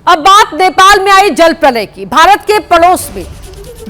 अब बात नेपाल में आई जल प्रलय की। भारत के पड़ोस में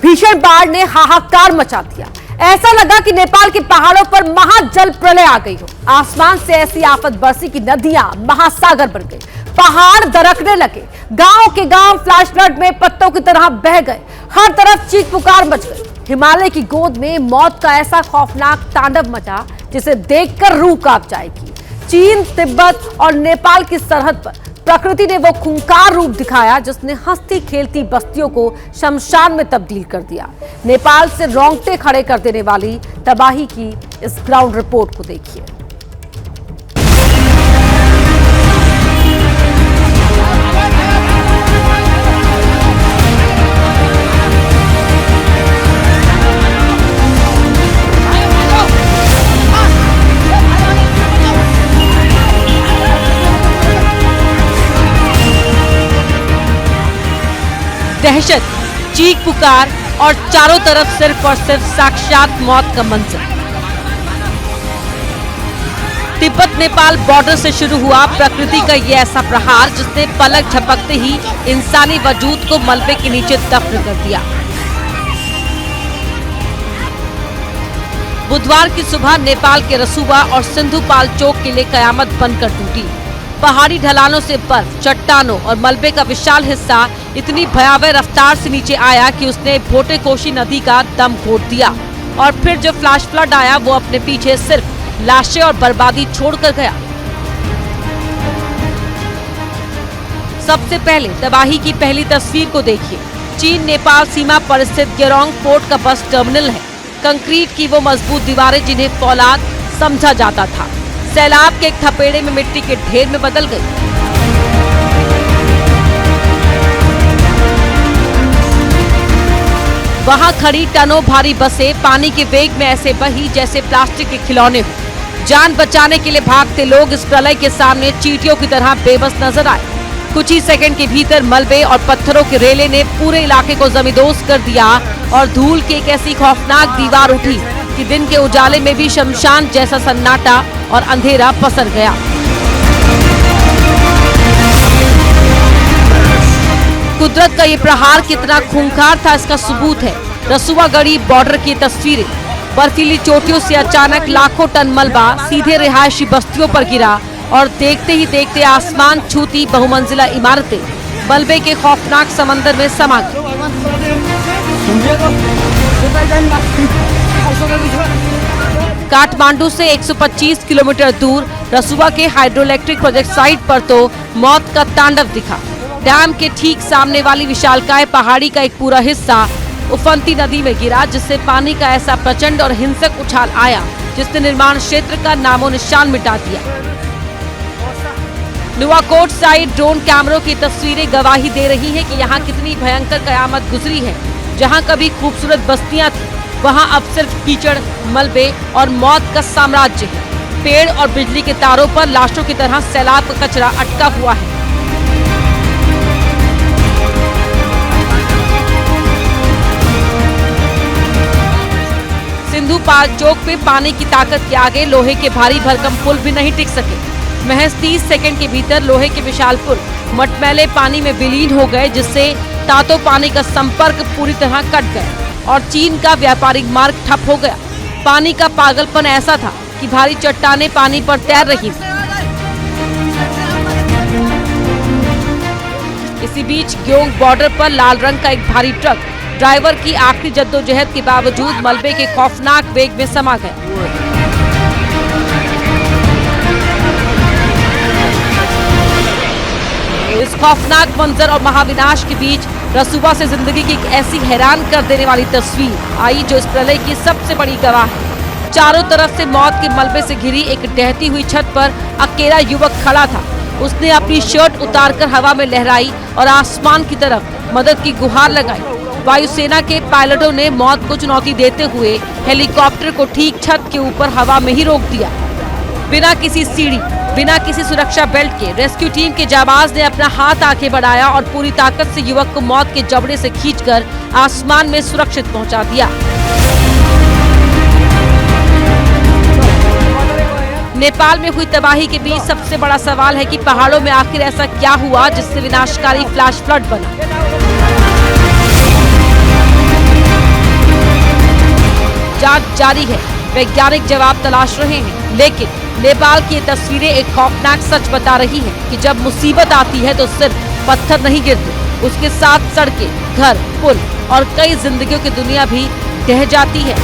भीषण बाढ़ ने हाहाकार मचा दिया। ऐसा लगा कि नेपाल के पहाड़ों पर महाजल प्रलय आ गई हो। आसमान से ऐसी आफत बरसी कि नदियां महासागर बन गई, पहाड़ दरकने लगे, गांव के गांव फ्लैश फ्लड में पत्तों की तरह बह गए, हर तरफ चीख पुकार मच गई। हिमालय की गोद में मौत का ऐसा खौफनाक तांडव मचा जिसे देखकर रूह कांप जाएगी। चीन, तिब्बत और नेपाल की सरहद पर प्रकृति ने वो खूंखार रूप दिखाया जिसने हंसती खेलती बस्तियों को शमशान में तब्दील कर दिया। नेपाल से रोंगटे खड़े कर देने वाली तबाही की इस ग्राउंड रिपोर्ट को देखिए। दहशत, चीख पुकार और चारों तरफ सिर्फ और सिर्फ साक्षात मौत का मंजर। तिब्बत नेपाल बॉर्डर से शुरू हुआ प्रकृति का ये ऐसा प्रहार जिसने पलक झपकते ही इंसानी वजूद को मलबे के नीचे दफन कर दिया। बुधवार की सुबह नेपाल के रसुवा और सिंधुपाल चौक के लिए कयामत बनकर टूटी। पहाड़ी ढलानों से बर्फ, चट्टानों और मलबे का विशाल हिस्सा इतनी भयावह रफ्तार से नीचे आया कि उसने भोटेकोशी नदी का दम घोट दिया। और फिर जब फ्लैश फ्लड आया वो अपने पीछे सिर्फ लाशें और बर्बादी छोड़कर गया। सबसे पहले तबाही की पहली तस्वीर को देखिए। चीन नेपाल सीमा पर स्थित गेरोंग पोर्ट का बस टर्मिनल है। कंक्रीट की वो मजबूत दीवारें जिन्हें फौलाद समझा जाता था, सैलाब के एक थपेड़े में मिट्टी के ढेर में बदल गई। वहां खड़ी टनों भारी बसें पानी के वेग में ऐसे बही जैसे प्लास्टिक के खिलौने हो। जान बचाने के लिए भागते लोग इस प्रलय के सामने चींटियों की तरह बेबस नजर आए। कुछ ही सेकंड के भीतर मलबे और पत्थरों के रेले ने पूरे इलाके को जमींदोज कर दिया और धूल की एक ऐसी खौफनाक दीवार उठी कि दिन के उजाले में भी शमशान जैसा सन्नाटा और अंधेरा पसर गया। कुदरत का ये प्रहार कितना खूंखार था इसका सबूत है रसुवागढ़ी बॉर्डर की तस्वीरें। बर्फीली चोटियों से अचानक लाखों टन मलबा सीधे रिहायशी बस्तियों पर गिरा और देखते ही देखते आसमान छूती बहुमंजिला इमारतें मलबे के खौफनाक समंदर में समा गई। काठमांडू से 125 किलोमीटर दूर रसुवा के हाइड्रोइलेक्ट्रिक प्रोजेक्ट साइट पर तो मौत का तांडव दिखा। डैम के ठीक सामने वाली विशालकाय पहाड़ी का एक पूरा हिस्सा उफनती नदी में गिरा जिससे पानी का ऐसा प्रचंड और हिंसक उछाल आया जिसने निर्माण क्षेत्र का नामो निशान मिटा दिया। नुवाकोट साइड ड्रोन कैमरों की तस्वीरें गवाही दे रही हैं कि यहाँ कितनी भयंकर कयामत गुजरी है। जहाँ कभी खूबसूरत बस्तियाँ थी वहाँ अब सिर्फ कीचड़, मलबे और मौत का साम्राज्य है। पेड़ और बिजली के तारों पर लाशों की तरह सैलाब का कचरा अटका हुआ है। सिंधुपाल चौक पे पानी की ताकत के आगे लोहे के भारी भरकम पुल भी नहीं टिक सके। महज 30 सेकंड के भीतर लोहे के विशाल पुल मटमैले पानी में विलीन हो गए जिससे तातो पानी का संपर्क पूरी तरह कट गया और चीन का व्यापारिक मार्ग ठप हो गया। पानी का पागलपन ऐसा था कि भारी चट्टानें पानी पर तैर रही थी। इसी बीच ग्योंग बॉर्डर पर लाल रंग का एक भारी ट्रक ड्राइवर की आखिरी जद्दोजहद के बावजूद मलबे के खौफनाक वेग में समा गया। इस खौफनाक मंजर और महाविनाश के बीच रसुवा से जिंदगी की एक ऐसी हैरान कर देने वाली तस्वीर आई जो इस प्रलय की सबसे बड़ी गवाह है। चारों तरफ से मौत के मलबे से घिरी एक ढहती हुई छत पर अकेला युवक खड़ा था। उसने अपनी शर्ट उतारकर हवा में लहराई और आसमान की तरफ मदद की गुहार लगाई। वायुसेना के पायलटों ने मौत को चुनौती देते हुए हेलीकॉप्टर को ठीक छत के ऊपर हवा में ही रोक दिया। बिना किसी सीढ़ी, बिना किसी सुरक्षा बेल्ट के रेस्क्यू टीम के जाबाज ने अपना हाथ आगे बढ़ाया और पूरी ताकत से युवक को मौत के जबड़े से खींचकर आसमान में सुरक्षित पहुंचा दिया। नेपाल में हुई तबाही के बीच सबसे बड़ा सवाल है कि पहाड़ों में आखिर ऐसा क्या हुआ जिससे विनाशकारी फ्लैश फ्लड बना। जांच जारी है, वैज्ञानिक जवाब तलाश रहे हैं, लेकिन नेपाल की ये तस्वीरें एक खौफनाक सच बता रही हैं कि जब मुसीबत आती है तो सिर्फ पत्थर नहीं गिरते, उसके साथ सड़कें, घर, पुल और कई जिंदगियों की दुनिया भी ढह जाती है।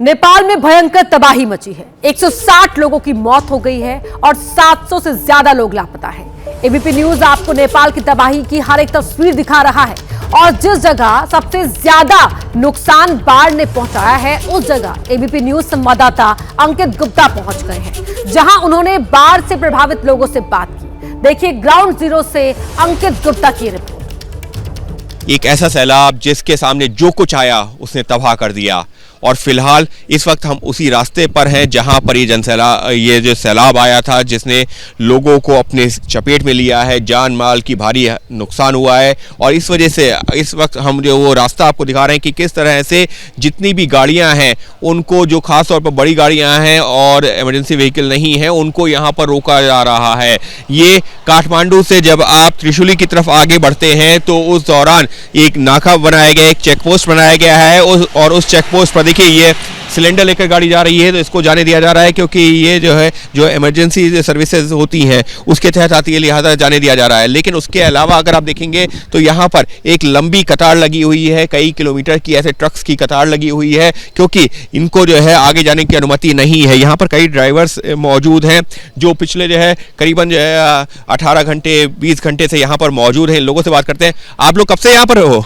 नेपाल में भयंकर तबाही मची है। 160 लोगों की मौत हो गई है और 700 से ज्यादा लोग लापता हैं। एबीपी न्यूज आपको नेपाल की तबाही की हर एक तस्वीर दिखा रहा है और जिस जगह सबसे ज्यादा नुकसान बाढ़ ने पहुंचाया है उस जगह एबीपी न्यूज संवाददाता अंकित गुप्ता पहुंच गए हैं, जहां उन्होंने बाढ़ से प्रभावित लोगों से बात की। देखिए ग्राउंड जीरो से अंकित गुप्ता की रिपोर्ट। एक ऐसा सैलाब जिसके सामने जो कुछ आया उसने तबाह कर दिया और फिलहाल इस वक्त हम उसी रास्ते पर हैं जहां पर ये जो सैलाब आया था जिसने लोगों को अपने चपेट में लिया है, जान माल की भारी नुकसान हुआ है। और इस वजह से इस वक्त हम जो वो रास्ता आपको दिखा रहे हैं कि किस तरह से जितनी भी गाड़ियां हैं उनको, जो खास तौर पर बड़ी गाड़ियां हैं और इमरजेंसी व्हीकल नहीं है, उनको यहाँ पर रोका जा रहा है। ये काठमांडू से जब आप त्रिशूली की तरफ आगे बढ़ते हैं तो उस दौरान एक नाका बनाया गया, एक चेक पोस्ट बनाया गया है और उस चेक पोस्ट पर देखिए ये सिलेंडर लेकर गाड़ी जा रही है तो इसको जाने दिया जा रहा है, क्योंकि ये जो है जो इमरजेंसी सर्विसेज होती हैं उसके तहत आती है, लिहाजा जाने दिया जा रहा है। लेकिन उसके अलावा अगर आप देखेंगे तो यहाँ पर एक लंबी कतार लगी हुई है, कई किलोमीटर की ऐसे ट्रक्स की कतार लगी हुई है, क्योंकि इनको जो है आगे जाने की अनुमति नहीं है। यहाँ पर कई ड्राइवर्स मौजूद हैं जो पिछले जो है करीबन जो है 18 घंटे 20 घंटे से यहाँ पर मौजूद हैं। लोगों से बात करते हैं। आप लोग कब से यहाँ पर हो?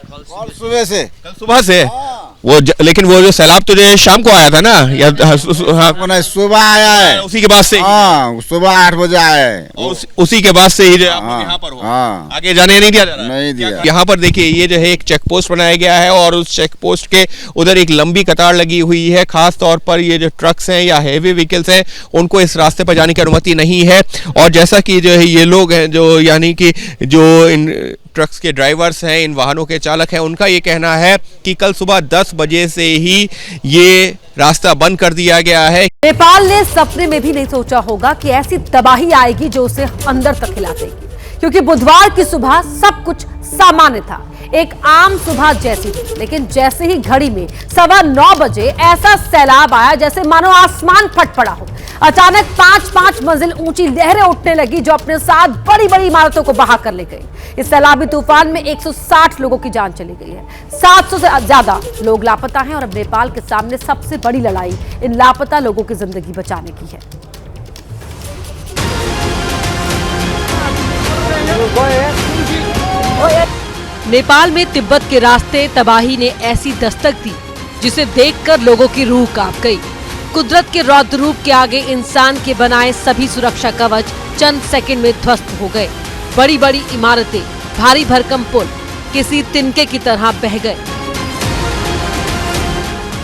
कल सुबह से लेकिन वो जो सैलाब तो जो है शाम को आया था ना, या हाँ सुबह आया है, उसी के बाद से? हाँ सुबह 8 बजे आया है। उसी के बाद से ही जो आप यहाँ पर हो, आगे जाने नहीं दिया जा रहा? नहीं दिया। यहाँ पर देखिए ये जो है एक चेक पोस्ट बनाया गया है और उस चेक पोस्ट के उधर एक लंबी कतार लगी हुई है। खास तौर पर ये जो ट्रक्स हैं या हैवी व्हीकल्स हैं उनको इस रास्ते पर जाने की अनुमति नहीं है। और जैसा कि जो है ये लोग हैं जो यानी कि जो इन ट्रक्स के ड्राइवर्स हैं, इन वाहनों के चालक हैं, उनका ये कहना है कि कल सुबह 10 बजे से ही ये रास्ता बंद कर दिया गया है। नेपाल ने सपने में भी नहीं सोचा होगा कि ऐसी तबाही आएगी जो उसे अंदर तक हिला देगी, क्योंकि बुधवार की सुबह सब कुछ सामान्य था, एक आम सुबह जैसी थी। लेकिन जैसे ही घड़ी में 9:15 बजे ऐसा सैलाब आया जैसे मानो आसमान फट पड़ा हो। अचानक 5-5 मंजिल ऊंची लहरें उठने लगी जो अपने साथ बड़ी बड़ी इमारतों को बहा कर ले गई। इस सैलाबी तूफान में 160 लोगों की जान चली गई है, 700 से ज्यादा लोग लापता हैं और अब नेपाल के सामने सबसे बड़ी लड़ाई इन लापता लोगों की जिंदगी बचाने की है। नेपाल में तिब्बत के रास्ते तबाही ने ऐसी दस्तक दी जिसे देखकर लोगों की रूह कांप गई। कुदरत के रौद्र रूप के आगे इंसान के बनाए सभी सुरक्षा कवच चंद सेकंड में ध्वस्त हो गए। बड़ी बड़ी इमारतें, भारी भरकम पुल किसी तिनके की तरह बह गए।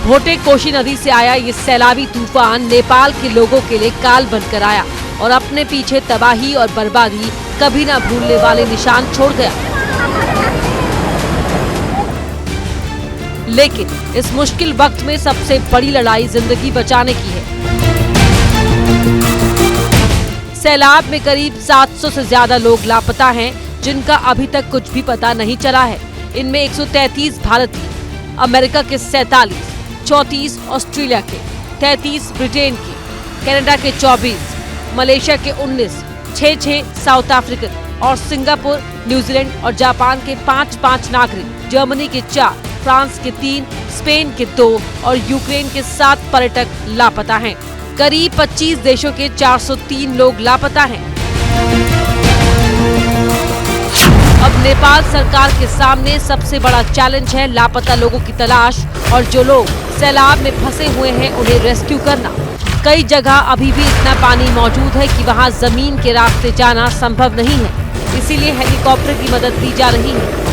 भोटे कोशी नदी से आया ये सैलाबी तूफान नेपाल के लोगों के लिए काल बनकर आया और अपने पीछे तबाही और बर्बादी कभी न भूलने वाले निशान छोड़ गया। लेकिन इस मुश्किल वक्त में सबसे बड़ी लड़ाई जिंदगी बचाने की है। सैलाब में करीब 700 से ज्यादा लोग लापता हैं, जिनका अभी तक कुछ भी पता नहीं चला है। इनमें 133 भारतीय, अमेरिका के 47, 34 ऑस्ट्रेलिया के, 33 ब्रिटेन के, कनाडा के 24, मलेशिया के 19, 6 साउथ अफ्रीकन और सिंगापुर, न्यूजीलैंड और जापान के 5 नागरिक, जर्मनी के 4, फ्रांस के 3, स्पेन के 2 और यूक्रेन के 7 पर्यटक लापता हैं। करीब 25 देशों के 403 लोग लापता हैं। अब नेपाल सरकार के सामने सबसे बड़ा चैलेंज है लापता लोगों की तलाश और जो लोग सैलाब में फंसे हुए हैं उन्हें रेस्क्यू करना। कई जगह अभी भी इतना पानी मौजूद है कि वहां जमीन के रास्ते जाना संभव नहीं है, इसीलिए हेलीकॉप्टर की मदद ली जा रही है।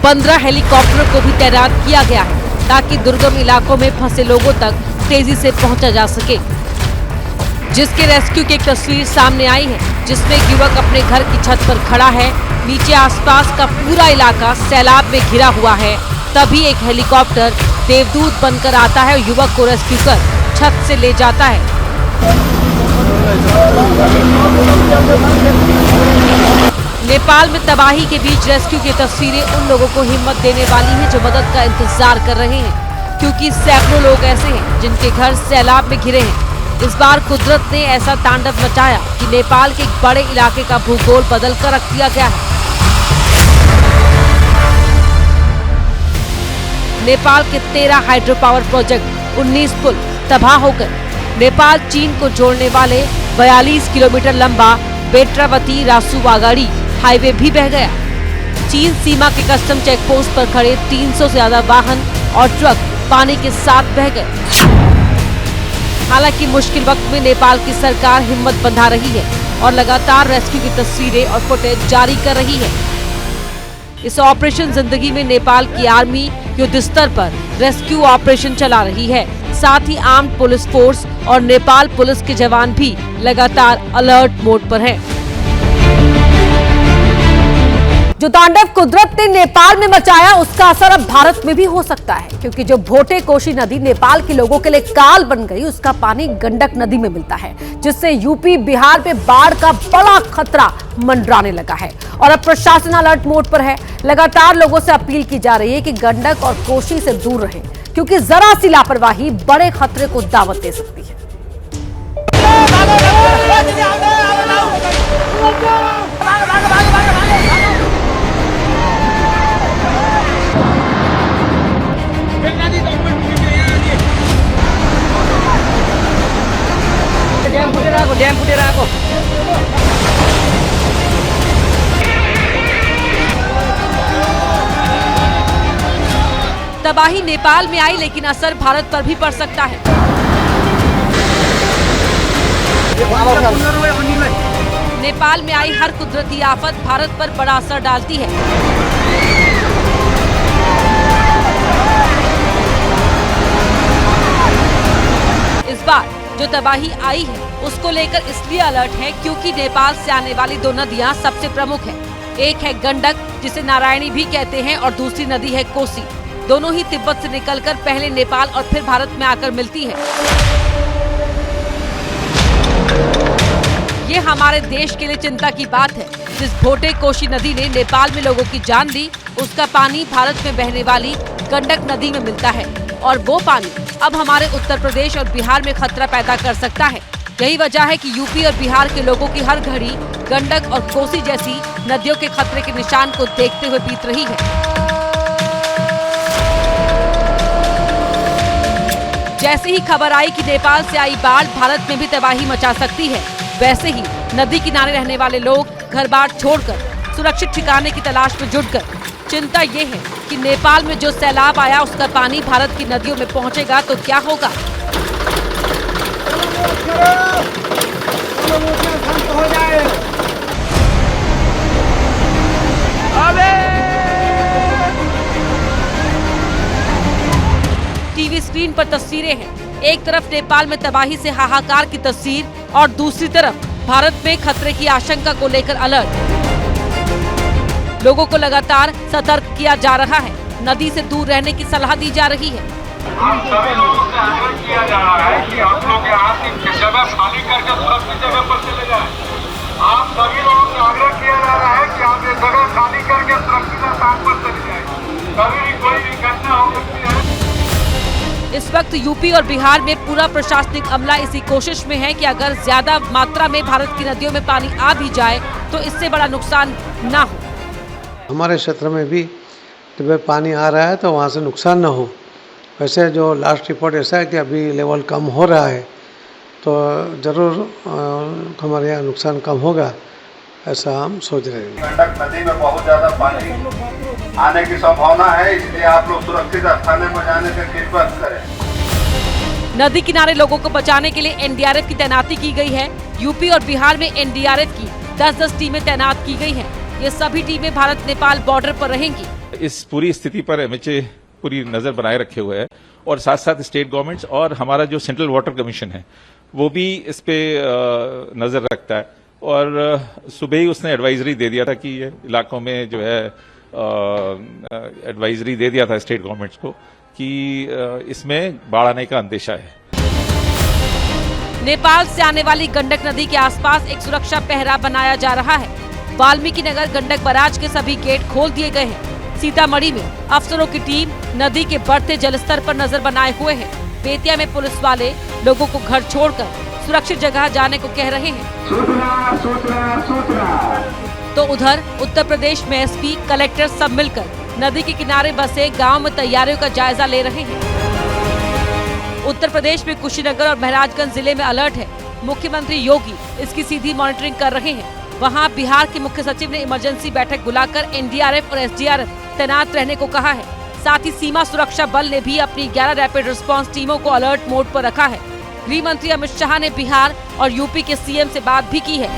15 हेलीकॉप्टर को भी तैनात किया गया है ताकि दुर्गम इलाकों में फंसे लोगों तक तेजी से पहुंचा जा सके। जिसके रेस्क्यू की एक तस्वीर सामने आई है, जिसमें एक युवक अपने घर की छत पर खड़ा है। नीचे आसपास का पूरा इलाका सैलाब में घिरा हुआ है। तभी एक हेलीकॉप्टर देवदूत बनकर आता है और युवक को रेस्क्यू कर छत से ले जाता है। नेपाल में तबाही के बीच रेस्क्यू की तस्वीरें उन लोगों को हिम्मत देने वाली हैं जो मदद का इंतजार कर रहे हैं, क्योंकि सैकड़ों लोग ऐसे हैं जिनके घर सैलाब में घिरे हैं। इस बार कुदरत ने ऐसा तांडव मचाया कि नेपाल के एक बड़े इलाके का भूगोल बदल कर रख दिया गया है। नेपाल के 13 हाइड्रो पावर प्रोजेक्ट, 19 पुल तबाह हो गए। नेपाल चीन को जोड़ने वाले 42 किलोमीटर लंबा बेट्रावती रासुवागाड़ी हाईवे भी बह गया। चीन सीमा के कस्टम चेक पोस्ट पर खड़े 300 से ज्यादा वाहन और ट्रक पानी के साथ बह गए। हालांकि मुश्किल वक्त में नेपाल की सरकार हिम्मत बंधा रही है और लगातार रेस्क्यू की तस्वीरें और फुटेज जारी कर रही है। इस ऑपरेशन जिंदगी में नेपाल की आर्मी युद्ध स्तर पर रेस्क्यू ऑपरेशन चला रही है। साथ ही आर्म्ड पुलिस फोर्स और नेपाल पुलिस के जवान भी लगातार अलर्ट मोड पर हैं। जो तांडव कुदरत ने नेपाल में मचाया, उसका असर अब भारत में भी हो सकता है, क्योंकि जो भोटे कोशी नदी नेपाल के लोगों के लिए काल बन गई, उसका पानी गंडक नदी में मिलता है, जिससे यूपी बिहार में बाढ़ का बड़ा खतरा मंडराने लगा है। और अब प्रशासन अलर्ट मोड पर है। लगातार लोगों से अपील की जा रही है कि गंडक और कोशी से दूर रहें, क्योंकि जरा सी लापरवाही बड़े खतरे को दावत दे सकती है। तबाही नेपाल में आई, लेकिन असर भारत पर भी पड़ सकता है। नेपाल में आई हर कुदरती आफत भारत पर बड़ा असर डालती है। इस बार जो तबाही आई है, उसको लेकर इसलिए अलर्ट है क्योंकि नेपाल से आने वाली दो नदियां सबसे प्रमुख है। एक है गंडक, जिसे नारायणी भी कहते हैं, और दूसरी नदी है कोसी। दोनों ही तिब्बत से निकलकर पहले नेपाल और फिर भारत में आकर मिलती है। ये हमारे देश के लिए चिंता की बात है। जिस भोटे कोशी नदी ने नेपाल में लोगों की जान ली, उसका पानी भारत में बहने वाली गंडक नदी में मिलता है, और वो पानी अब हमारे उत्तर प्रदेश और बिहार में खतरा पैदा कर सकता है। यही वजह है कि यूपी और बिहार के लोगों की हर घड़ी गंडक और कोसी जैसी नदियों के खतरे के निशान को देखते हुए बीत रही है। जैसे ही खबर आई कि नेपाल से आई बाढ़ भारत में भी तबाही मचा सकती है, वैसे ही नदी किनारे रहने वाले लोग घर बार छोड़कर सुरक्षित ठिकाने की तलाश में जुट गए। चिंता ये है कि नेपाल में जो सैलाब आया, उसका पानी भारत की नदियों में पहुंचेगा तो क्या होगा। टीवी स्क्रीन पर तस्वीरें हैं। एक तरफ नेपाल में तबाही से हाहाकार की तस्वीर और दूसरी तरफ भारत में खतरे की आशंका को लेकर अलर्ट। लोगों को लगातार सतर्क किया जा रहा है। नदी से दूर रहने की सलाह दी जा रही है। हम सभी लोगों से आग्रह किया जा रहा है कि आप लोग यहाँ की जगह खाली करके सुरक्षित जगह पर चले जाएं। आप सभी लोगों से आग्रह किया जा रहा है कि आप ये जगह खाली करके सुरक्षित स्थान पर चले जाएं। कभी भी कोई भी घटना हो सकती है। इस वक्त यूपी और बिहार में पूरा प्रशासनिक अमला इसी कोशिश में है कि अगर ज्यादा मात्रा में भारत की नदियों में पानी आ भी जाए तो इससे बड़ा नुकसान ना हो। हमारे क्षेत्र में भी जब पानी आ रहा है तो वहाँ से नुकसान ना हो। वैसे जो लास्ट रिपोर्ट ऐसा है कि अभी लेवल कम हो रहा है, तो ज़रूर हमारे यहाँ नुकसान कम होगा, ऐसा हम सोच रहे हैं। गंडक नदी में बहुत ज़्यादा पानी आने की संभावना है, इसलिए आप लोग सुरक्षित स्थान पर जाने की कृपा करें। नदी किनारे लोगों को बचाने के लिए एनडीआरएफ की तैनाती की गई है। यूपी और बिहार में एनडीआरएफ की 10-10 टीमें तैनात की गई हैं। ये सभी टीमें भारत नेपाल बॉर्डर पर रहेंगी। इस पूरी स्थिति पर एमएचए पूरी नजर बनाए रखे हुए है और साथ साथ स्टेट गवर्नमेंट्स और हमारा जो सेंट्रल वाटर कमीशन है वो भी इस पे नजर रखता है। और सुबह ही उसने एडवाइजरी दे दिया था कि ये इलाकों में जो है एडवाइजरी दे दिया था स्टेट गवर्नमेंट्स को कि इसमें बाढ़ आने का अंदेशा है। नेपाल से आने वाली गंडक नदी के आसपास एक सुरक्षा पहरा बनाया जा रहा है। वाल्मीकि नगर गंडक बराज के सभी गेट खोल दिए गए हैं। सीतामढ़ी में अफसरों की टीम नदी के बढ़ते जलस्तर पर नजर बनाए हुए है। बेतिया में पुलिस वाले लोगों को घर छोड़कर सुरक्षित जगह जाने को कह रहे हैं। तो उधर उत्तर प्रदेश में एसपी, कलेक्टर सब मिलकर नदी के किनारे बसे गांव में तैयारियों का जायजा ले रहे हैं। उत्तर प्रदेश में कुशीनगर और महराजगंज जिले में अलर्ट है। मुख्यमंत्री योगी इसकी सीधी मॉनिटरिंग कर रहे हैं। वहां बिहार के मुख्य सचिव ने इमरजेंसी बैठक बुलाकर एनडीआरएफ और एसडीआरएफ तैनात रहने को कहा है। साथ ही सीमा सुरक्षा बल ने भी अपनी 11 रैपिड रिस्पांस टीमों को अलर्ट मोड पर रखा है। गृह मंत्री अमित शाह ने बिहार और यूपी के सीएम से बात भी की है।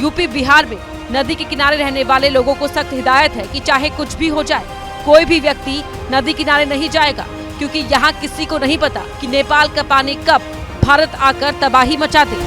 यूपी बिहार में नदी के किनारे रहने वाले लोगों को सख्त हिदायत है कि चाहे कुछ भी हो जाए, कोई भी व्यक्ति नदी किनारे नहीं जाएगा, क्योंकि यहाँ किसी को नहीं पता कि नेपाल का पानी कब भारत आकर तबाही मचा दे।